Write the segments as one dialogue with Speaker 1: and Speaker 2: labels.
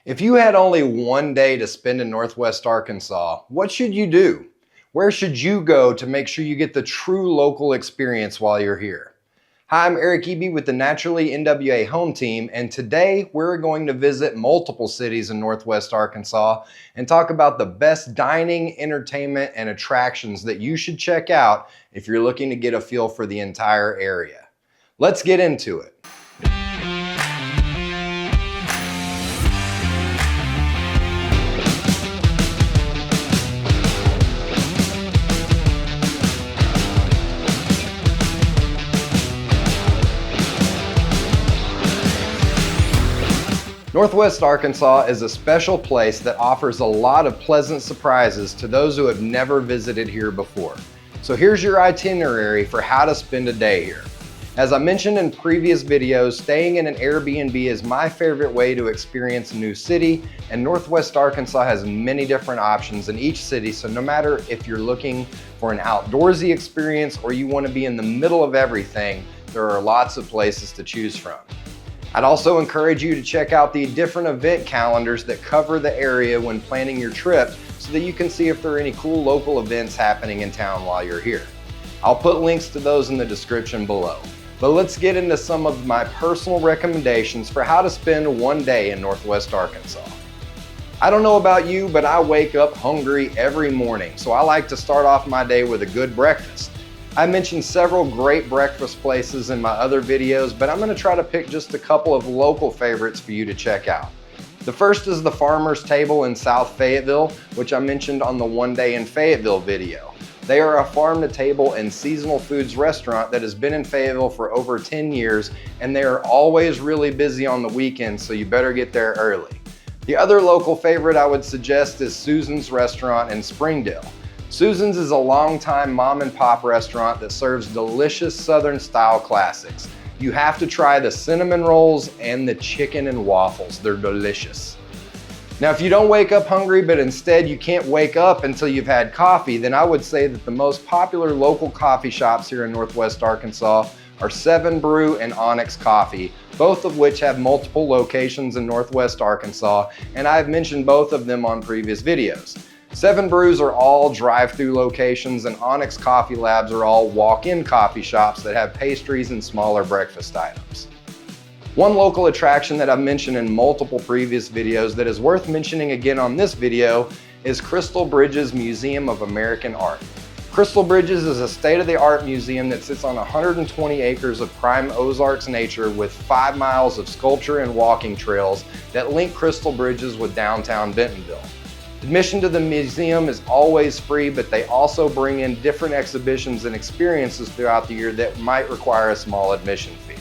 Speaker 1: If you had only one day to spend in Northwest Arkansas, what should you do? Where should you go to make sure you get the true local experience while you're here? Hi, I'm Eric Eby with the Naturally NWA Home Team, and today we're going to visit multiple cities in Northwest Arkansas and talk about the best dining, entertainment, and attractions that you should check out if you're looking to get a feel for the entire area. Let's get into it. Northwest Arkansas is a special place that offers a lot of pleasant surprises to those who have never visited here before. So here's your itinerary for how to spend a day here. As I mentioned in previous videos, staying in an Airbnb is my favorite way to experience a new city, and Northwest Arkansas has many different options in each city, so no matter if you're looking for an outdoorsy experience or you want to be in the middle of everything, there are lots of places to choose from. I'd also encourage you to check out the different event calendars that cover the area when planning your trip so that you can see if there are any cool local events happening in town while you're here. I'll put links to those in the description below. But let's get into some of my personal recommendations for how to spend one day in Northwest Arkansas. I don't know about you, but I wake up hungry every morning, so I like to start off my day with a good breakfast. I mentioned several great breakfast places in my other videos, but I'm going to try to pick just a couple of local favorites for you to check out. The first is the Farmer's Table in South Fayetteville, which I mentioned on the One Day in Fayetteville video. They are a farm-to-table and seasonal foods restaurant that has been in Fayetteville for over 10 years, and they are always really busy on the weekends, so you better get there early. The other local favorite I would suggest is Susan's Restaurant in Springdale. Susan's is a longtime mom and pop restaurant that serves delicious Southern style classics. You have to try the cinnamon rolls and the chicken and waffles. They're delicious. Now, if you don't wake up hungry, but instead you can't wake up until you've had coffee, then I would say that the most popular local coffee shops here in Northwest Arkansas are 7 Brew and Onyx Coffee, both of which have multiple locations in Northwest Arkansas, and I've mentioned both of them on previous videos. 7 Brews are all drive-through locations, and Onyx Coffee Labs are all walk-in coffee shops that have pastries and smaller breakfast items. One local attraction that I've mentioned in multiple previous videos that is worth mentioning again on this video is Crystal Bridges Museum of American Art. Crystal Bridges is a state-of-the-art museum that sits on 120 acres of prime Ozarks nature with 5 miles of sculpture and walking trails that link Crystal Bridges with downtown Bentonville. Admission to the museum is always free, but they also bring in different exhibitions and experiences throughout the year that might require a small admission fee.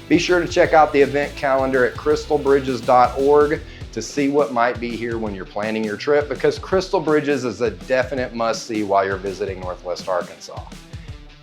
Speaker 1: Be sure to check out the event calendar at crystalbridges.org to see what might be here when you're planning your trip, because Crystal Bridges is a definite must-see while you're visiting Northwest Arkansas.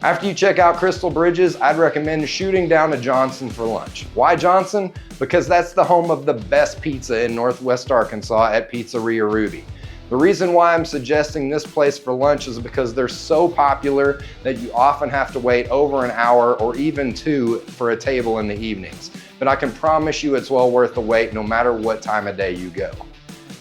Speaker 1: After you check out Crystal Bridges, I'd recommend shooting down to Johnson for lunch. Why Johnson? Because that's the home of the best pizza in Northwest Arkansas at Pizzeria Ruby. The reason why I'm suggesting this place for lunch is because they're so popular that you often have to wait over an hour or even 2 for a table in the evenings. But I can promise you it's well worth the wait no matter what time of day you go.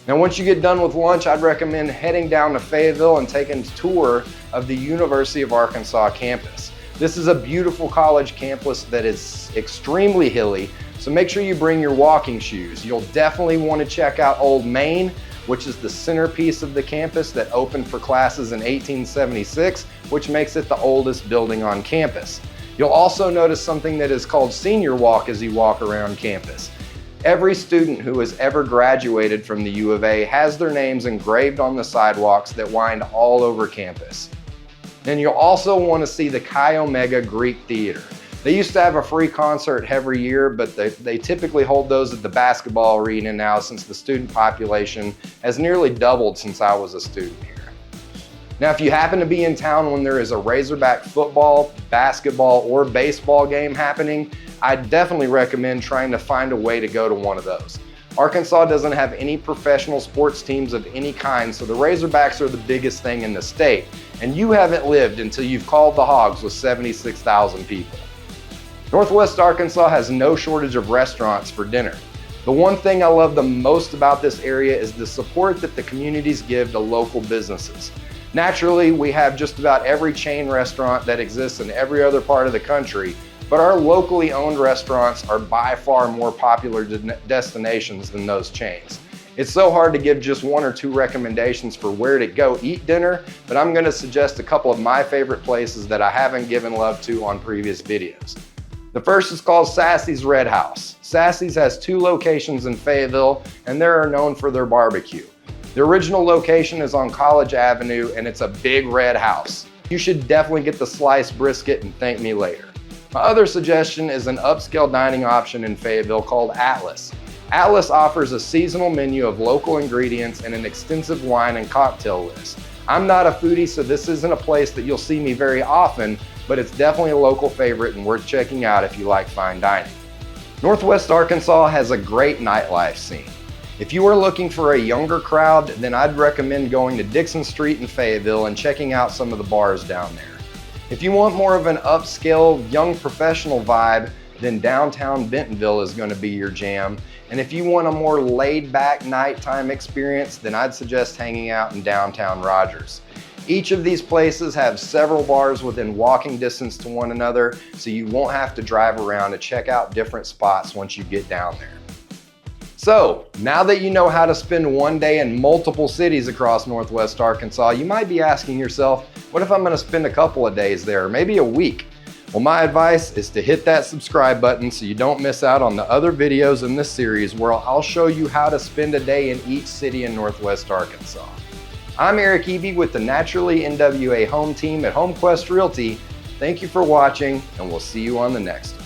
Speaker 1: Now, once you get done with lunch, I'd recommend heading down to Fayetteville and taking a tour of the University of Arkansas campus. This is a beautiful college campus that is extremely hilly, so make sure you bring your walking shoes. You'll definitely want to check out Old Main, which is the centerpiece of the campus that opened for classes in 1876, which makes it the oldest building on campus. You'll also notice something that is called Senior Walk as you walk around campus. Every student who has ever graduated from the U of A has their names engraved on the sidewalks that wind all over campus. And you'll also want to see the Chi Omega Greek Theater. They used to have a free concert every year, but they typically hold those at the basketball arena now since the student population has nearly doubled since I was a student here. Now, if you happen to be in town when there is a Razorback football, basketball, or baseball game happening, I definitely recommend trying to find a way to go to one of those. Arkansas doesn't have any professional sports teams of any kind, so the Razorbacks are the biggest thing in the state, and you haven't lived until you've called the Hogs with 76,000 people. Northwest Arkansas has no shortage of restaurants for dinner. The one thing I love the most about this area is the support that the communities give to local businesses. Naturally, we have just about every chain restaurant that exists in every other part of the country, but our locally owned restaurants are by far more popular destinations than those chains. It's so hard to give just one or two recommendations for where to go eat dinner, but I'm gonna suggest a couple of my favorite places that I haven't given love to on previous videos. The first is called Sassy's Red House. Sassy's has 2 locations in Fayetteville, and they're known for their barbecue. The original location is on College Avenue, and it's a big red house. You should definitely get the sliced brisket and thank me later. My other suggestion is an upscale dining option in Fayetteville called Atlas. Atlas offers a seasonal menu of local ingredients and an extensive wine and cocktail list. I'm not a foodie, so this isn't a place that you'll see me very often, but it's definitely a local favorite and worth checking out if you like fine dining. Northwest Arkansas has a great nightlife scene. If you are looking for a younger crowd, then I'd recommend going to Dixon Street in Fayetteville and checking out some of the bars down there. If you want more of an upscale, young professional vibe, then downtown Bentonville is going to be your jam. And if you want a more laid-back nighttime experience, then I'd suggest hanging out in downtown Rogers. Each of these places have several bars within walking distance to one another, so you won't have to drive around to check out different spots once you get down there. So, now that you know how to spend one day in multiple cities across Northwest Arkansas, you might be asking yourself, what if I'm going to spend a couple of days there, or maybe a week? Well, my advice is to hit that subscribe button so you don't miss out on the other videos in this series where I'll show you how to spend a day in each city in Northwest Arkansas. I'm Eric Eby with the Naturally NWA home team at HomeQuest Realty. Thank you for watching, and we'll see you on the next one.